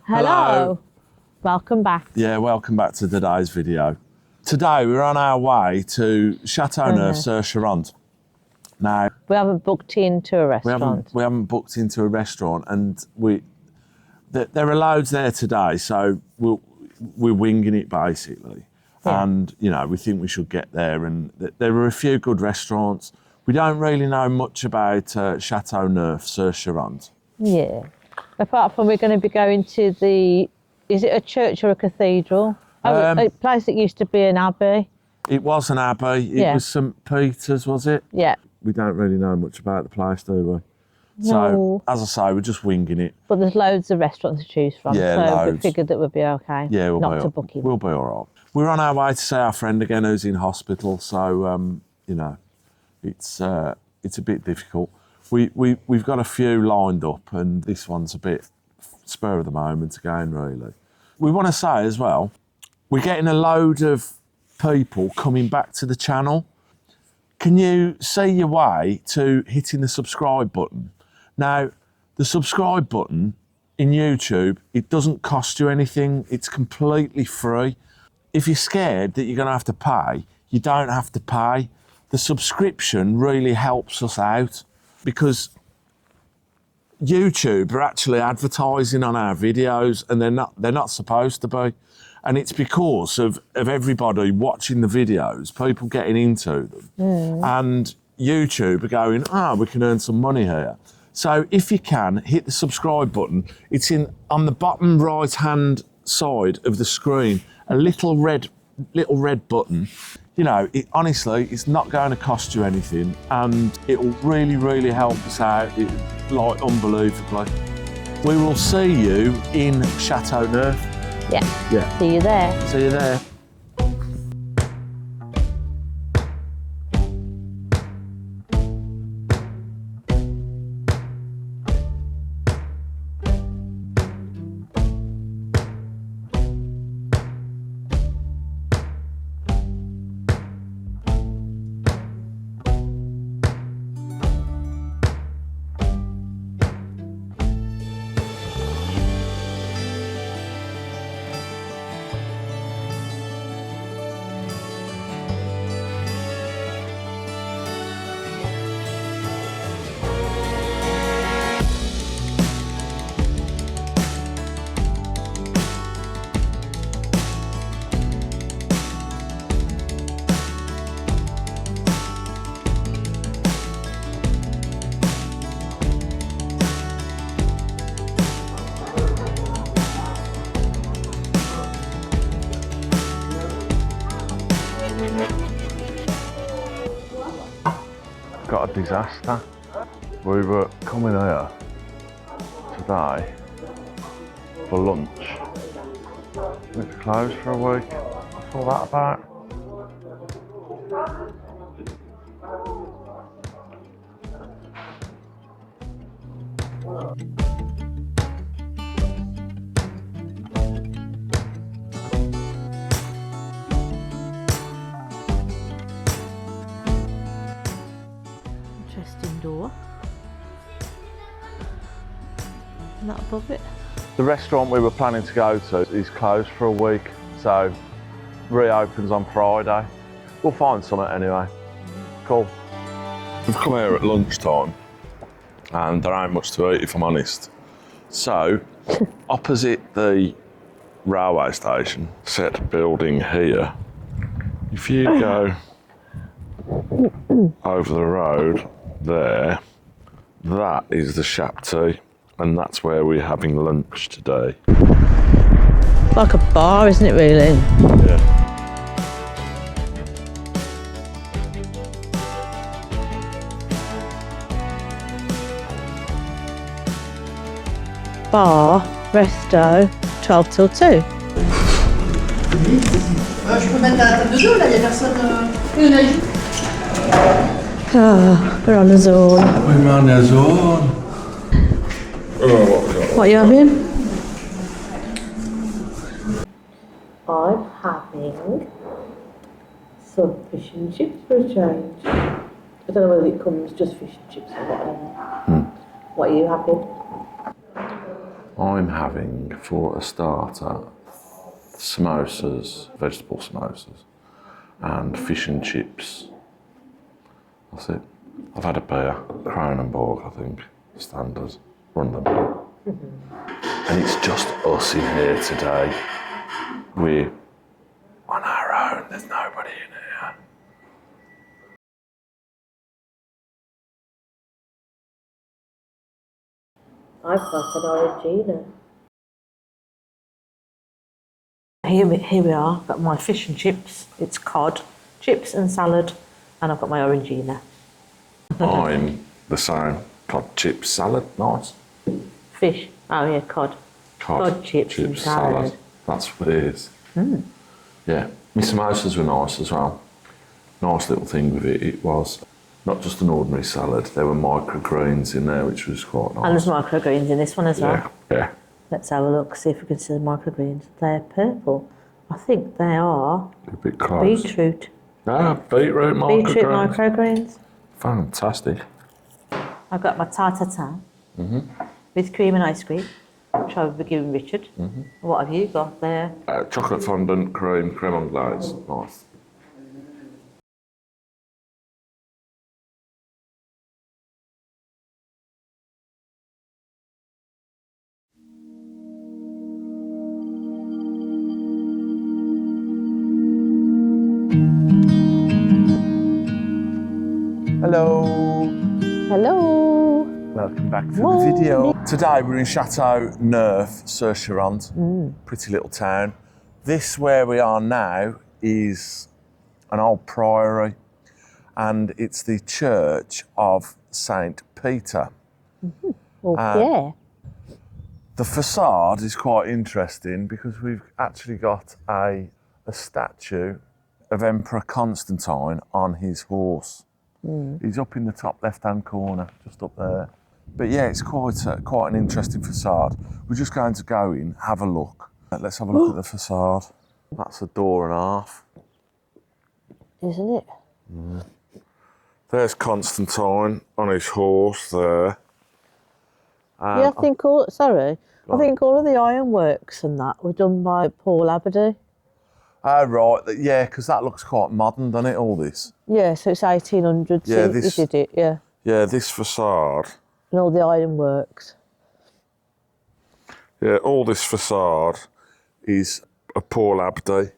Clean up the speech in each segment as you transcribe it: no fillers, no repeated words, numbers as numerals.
Hello. Welcome back. Yeah, welcome back to today's video. Today we're on our way to Châteauneuf-sur-Charente. Now, we haven't booked into a restaurant. We haven't booked into a restaurant, and there are loads there today, so we're winging it basically. Yeah. And you know, we think we should get there, and there are a few good restaurants. We don't really know much about Châteauneuf-sur-Charente. Yeah. Apart from we're going to be going to is it a church or a cathedral? A place that used to be an abbey. It was an abbey. It was St. Peter's, was it? Yeah. We don't really know much about the place, do we? No. So, as I say, we're just winging it. But there's loads of restaurants to choose from, yeah, so loads. we figured that we'd be okay. Yeah, not to book in. We'll be all right. We're on our way to see our friend again who's in hospital, so, you know, it's a bit difficult. We've got a few lined up, and this one's a bit spur of the moment again, really. We want to say as well, we're getting a load of people coming back to the channel. Can you see your way to hitting the subscribe button? Now, the subscribe button in YouTube, it doesn't cost you anything. It's completely free. If you're scared that you're going to have to pay, you don't have to pay. The subscription really helps us out because YouTube are actually advertising on our videos, and they're not supposed to be. And it's because of everybody watching the videos, people getting into them. And YouTube are going, we can earn some money here. So if you can, hit the subscribe button. It's on the bottom right-hand side of the screen, a little red button. You know, honestly, it's not going to cost you anything, and it will really, really help us out, like unbelievably. We will see you in Châteauneuf. Yeah. See you there. See you there. Got a disaster. We were coming here today for lunch. It's closed for a week. What's all that about? Interesting door. Not above it. The restaurant we were planning to go to is closed for a week, so reopens on Friday. We'll find something anyway. Cool. We've come here at lunchtime, and there ain't much to eat, if I'm honest. So, opposite the railway station, set building here, if you go over the road there, that is the Chateauneuf, and that's where we're having lunch today. Like a bar, isn't it, really? Yeah. Bar, resto, 12 till 2. Je peux mettre la table de dos, là, il y a personne. Oui, on a juste. We're on a zone. We're on a zone. What are you having? I'm having some fish and chips for a change. I don't know whether it comes just fish and chips or whatever. What are you having? I'm having, for a starter, samosas, vegetable samosas, and fish and chips. That's it. I've had a beer, Kronenbourg, I think, standard, run them. And it's just us in here today. We're on our own, there's nobody in here. I've got an orangina. Here we are, I've got my fish and chips. It's cod, chips and salad, and I've got my orangina. I'm the same. Cod, chips, salad, nice. Fish, oh yeah, cod. Cod, chips and salad. That's what it is. Yeah, my samosas were nice as well. Nice little thing with it. It was not just an ordinary salad, there were microgreens in there, which was quite nice. And there's microgreens in this one as well. Yeah. Let's have a look, see if we can see the microgreens. They're purple. I think they are A bit close. beetroot. Beetroot microgreens. Beetroot microgreens. Fantastic. I've got my tartare with cream and ice cream, which I will be giving Richard. What have you got there? Chocolate fondant, creme anglaise. Nice. Hello. Hello. Welcome back to the video. Today we're in Châteauneuf-sur-Charente, pretty little town. This where we are now is an old priory, and it's the church of Saint Peter. Yeah. The facade is quite interesting because we've actually got a statue of Emperor Constantine on his horse. He's up in the top left-hand corner, just up there. But yeah, it's quite an interesting facade. We're just going to go in, have a look. Let's have a look at the facade. That's a door and a half. Isn't it? There's Constantine on his horse there. Yeah, I think all of the ironworks and that were done by Paul Aberdeen. Oh, right. Yeah, because that looks quite modern, doesn't it, all this? Yeah, so it's 1800s. Yeah, he did it, yeah. Yeah, this facade. And all the ironworks. Yeah, all this facade is a Paul Aberdeen.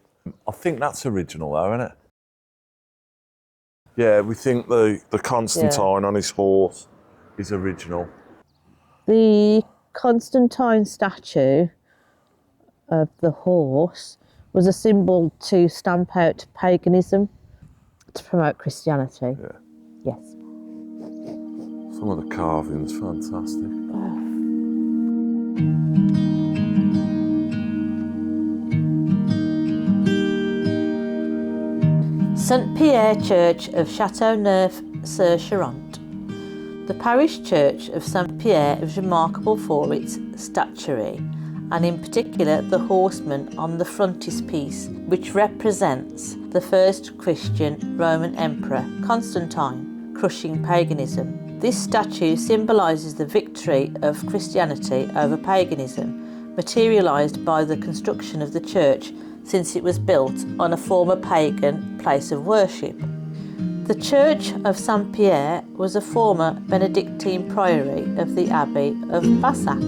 I think that's original, though, isn't it? Yeah, we think the Constantine on his horse is original. The Constantine statue of the horse was a symbol to stamp out paganism, to promote Christianity. Yeah. Yes. Some of the carvings, fantastic. Saint-Pierre Church of Châteauneuf-sur-Charente. The parish church of Saint-Pierre is remarkable for its statuary, and in particular the horseman on the frontispiece, which represents the first Christian Roman emperor, Constantine, crushing paganism. This statue symbolises the victory of Christianity over paganism, materialised by the construction of the church since it was built on a former pagan place of worship. The church of Saint-Pierre was a former Benedictine priory of the Abbey of Bassac.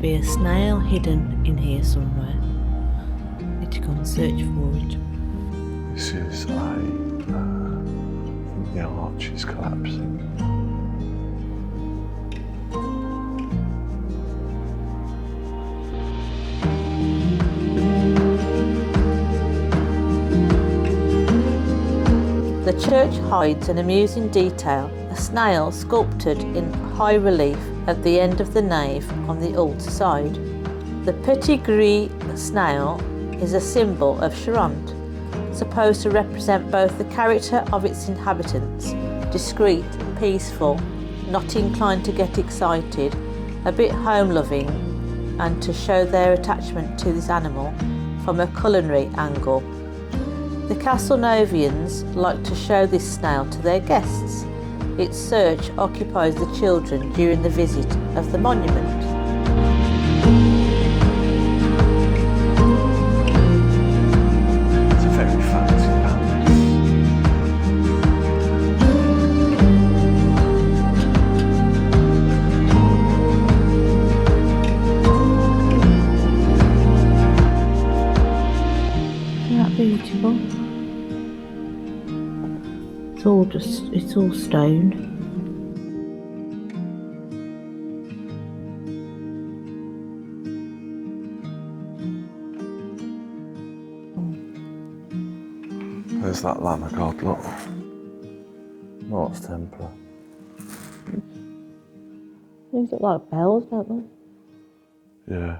A snail hidden in here somewhere. Need to go and search for it. This is I think the arch is collapsing. The church hides an amusing detail, a snail sculpted in high relief at the end of the nave on the altar side. The petit gris snail is a symbol of Charente, supposed to represent both the character of its inhabitants, discreet peaceful, not inclined to get excited, a bit home-loving, and to show their attachment to this animal from a culinary angle. The Châteauneuf like to show this snail to their guests. Its search occupies the children during the visit of the monument. It's a very fancy palace. Isn't that beautiful? It's all stone. There's that Lamb of God, look. Knights Templar. These look like bells, don't they? Yeah.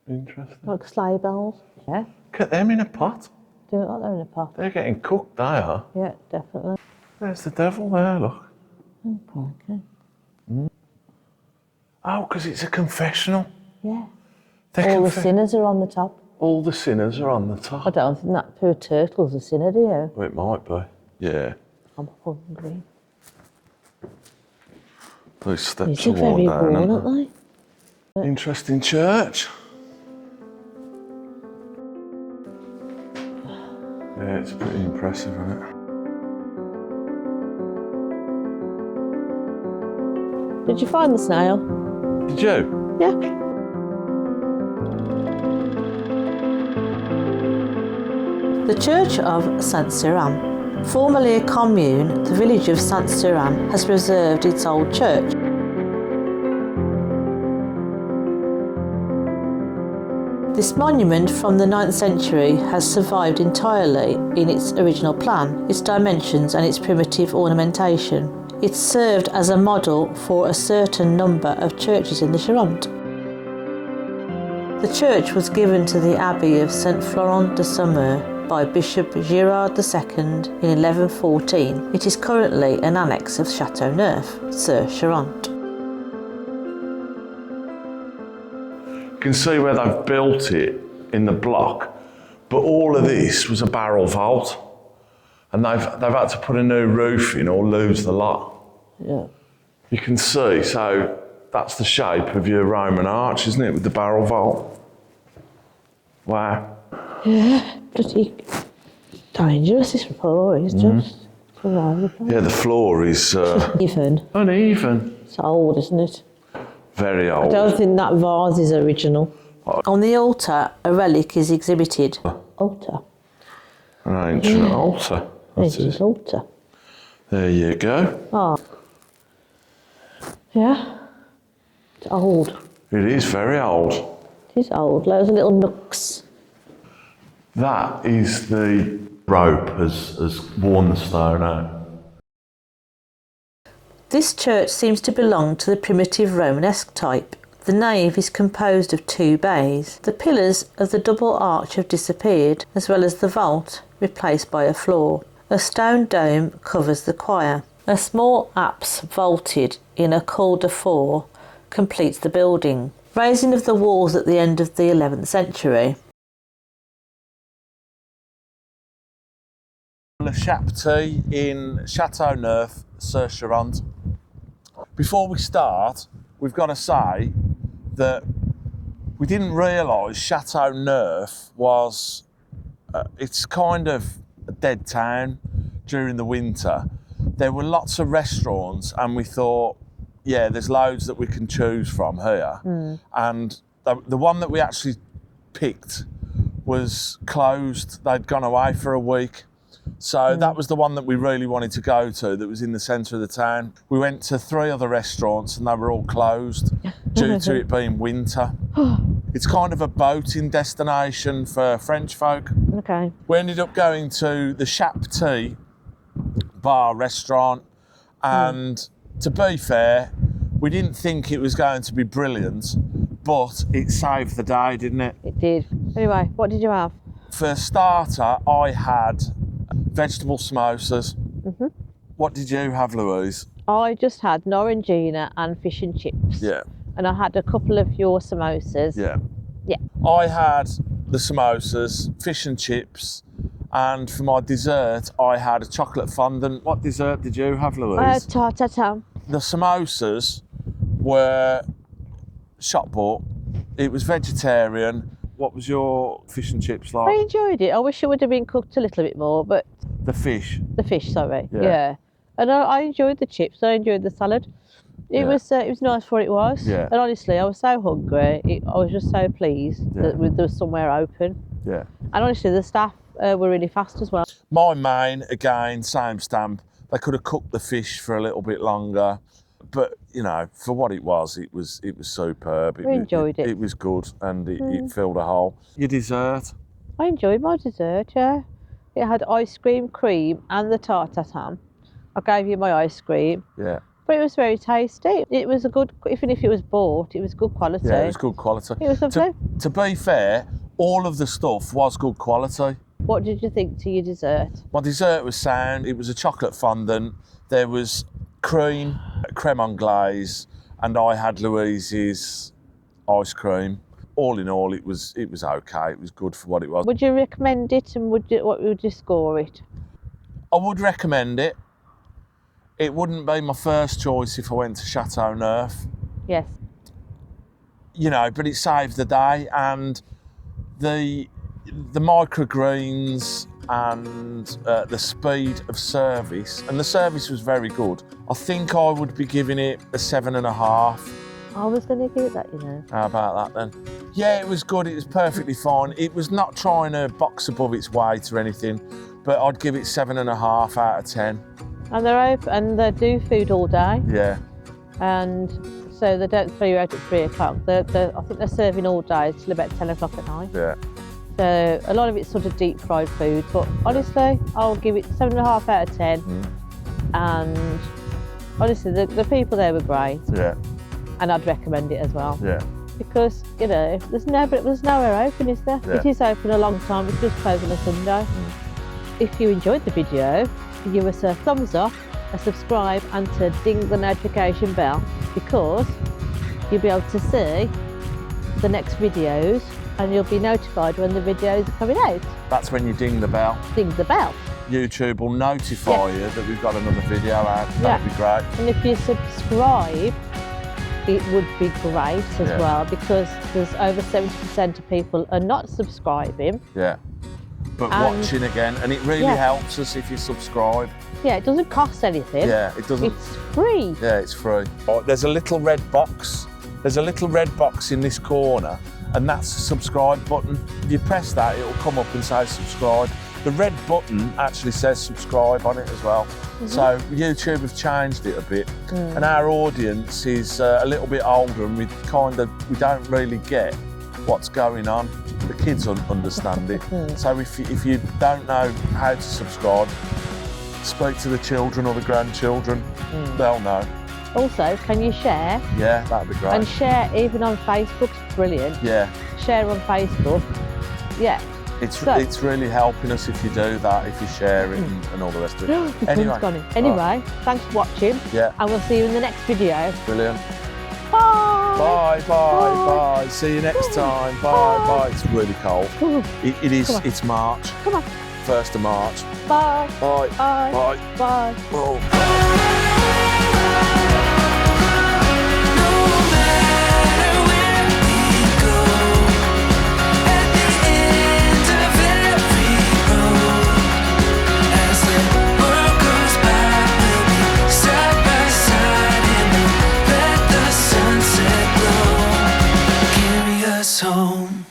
Interesting. Like sleigh bells. Yeah. Look at them in a pot. Do it like they're in a pot. They're getting cooked, they are. Yeah, definitely. There's the devil there, look. Okay. Oh, because it's a confessional. Yeah. They're All the sinners are on the top. All the sinners are on the top. I don't think that poor turtle's a sinner, do you? Well, it might be. Yeah. I'm hungry. Those steps These are are very worn down, worn, aren't aren't they? they? Interesting church. Yeah, it's pretty impressive, isn't it? Did you find the snail? Did you? Yeah. The Church of Saint-Cyran. Formerly a commune, the village of Saint-Cyran has preserved its old church. This monument from the 9th century has survived entirely in its original plan, its dimensions and its primitive ornamentation. It served as a model for a certain number of churches in the Charente. The church was given to the Abbey of Saint Florent de Saumur by Bishop Girard II in 1114. It is currently an annex of Châteauneuf-sur-Charente. You can see where they've built it in the block, but all of this was a barrel vault, and they've had to put a new roof in or lose the lot. Yeah. You can see, so that's the shape of your Roman arch, isn't it, with the barrel vault? Wow. Yeah, pretty dangerous this floor is just. Yeah, the floor is Even. uneven. It's old, isn't it? Very old. I don't think that vase is original. On the altar, a relic is exhibited. Altar? An ancient altar. That Ancient is. altar. There you go. Oh. Yeah. It's old. It is very old. It is old. Loads of little nooks. That is the rope has worn the stone out. This church seems to belong to the primitive Romanesque type. The nave is composed of 2 bays. The pillars of the double arch have disappeared, as well as the vault, replaced by a floor. A stone dome covers the choir. A small apse vaulted in a cul de four completes the building. Raising of the walls at the end of the 11th century. Le Chapteux in Châteauneuf-sur-Charente. Before we start, we've got to say that we didn't realise Châteauneuf was, it's kind of a dead town during the winter. There were lots of restaurants and we thought, yeah, there's loads that we can choose from here. And the one that we actually picked was closed. They'd gone away for a week. So that was the one that we really wanted to go to, that was in the centre of the town. We went to 3 other restaurants and they were all closed due to it being winter. It's kind of a boating destination for French folk. Okay. We ended up going to the Chapteux bar restaurant, and to be fair, we didn't think it was going to be brilliant, but it saved the day, didn't it? It did. Anyway, what did you have? For a starter, I had vegetable samosas. What did you have, Louise? I just had an orangina and fish and chips. Yeah. And I had a couple of your samosas. Yeah. Yeah. I had the samosas, fish and chips, and for my dessert, I had a chocolate fondant. What dessert did you have, Louise? I had tartatam. The samosas were shop bought. It was vegetarian. What was your fish and chips like? I enjoyed it. I wish it would have been cooked a little bit more, but The fish. the fish, sorry. Yeah. Yeah. And I enjoyed the chips. I enjoyed the salad. It was nice for what it was. Yeah. And honestly, I was so hungry. I was just so pleased that there was somewhere open. Yeah. And honestly, the staff were really fast as well. My main, again, same stamp. They could have cooked the fish for a little bit longer, but you know, for what it was superb. We enjoyed it. It was good, and it filled a hole. Your dessert? I enjoyed my dessert. Yeah, it had ice cream, cream, and the tartatam. I gave you my ice cream. Yeah. But it was very tasty. It was a good, even if it was bought, it was good quality. Yeah, it was good quality. It was lovely. To be fair, all of the stuff was good quality. What did you think to your dessert? My dessert was sound. It was a chocolate fondant. There was cream, creme anglaise, and I had Louise's ice cream. All in all, it was okay. It was good for what it was. Would you recommend it, and what would you score it? I would recommend it. It wouldn't be my first choice if I went to Châteauneuf. Yes. You know, but it saved the day, and the microgreens and the speed of service, and the service was very good. I think I would be giving it a 7.5. I was going to give it that, you know. How about that then? Yeah, it was good. It was perfectly fine. It was not trying to box above its weight or anything, but I'd give it 7.5 out of 10. And they're open, and they do food all day. Yeah. And so they don't throw you out at 3 o'clock. I think they're serving all day till about 10 o'clock at night. Yeah. So a lot of it's sort of deep fried food, but honestly, I'll give it 7.5 out of 10. And honestly, the people there were great. Yeah. And I'd recommend it as well. Yeah. Because, you know, there's nowhere open, is there? Yeah. It is open a long time, it's just closed on a Sunday. If you enjoyed the video, give us a thumbs up, a subscribe, and to ding the notification bell, because you'll be able to see the next videos and you'll be notified when the videos are coming out. That's when you ding the bell. Ding the bell. YouTube will notify you that we've got another video out. That'd be great. And if you subscribe, it would be great as well, because there's over 70% of people are not subscribing. Yeah. But watching again, and it really helps us if you subscribe. Yeah, it doesn't cost anything. Yeah, it doesn't. It's free. Yeah, it's free. Oh, there's a little red box. There's a little red box in this corner, and that's the subscribe button. If you press that, it'll come up and say subscribe. The red button actually says subscribe on it as well. So YouTube have changed it a bit, and our audience is a little bit older, and we don't really get what's going on. The kids understand it. So if you don't know how to subscribe, speak to the children or the grandchildren. They'll know. Also, can you share? Yeah, that'd be great. And share even on Facebook's brilliant. Yeah. Share on Facebook. Yeah. It's really helping us if you do that, if you share it and all the rest of it. Anyway, thanks for watching. Yeah. And we'll see you in the next video. Brilliant. Bye. Bye. See you next time. Bye. It's really cold. It is. It's March. Come on. 1st of March. Bye. Bye. Bye. Bye. Bye. Oh. Home.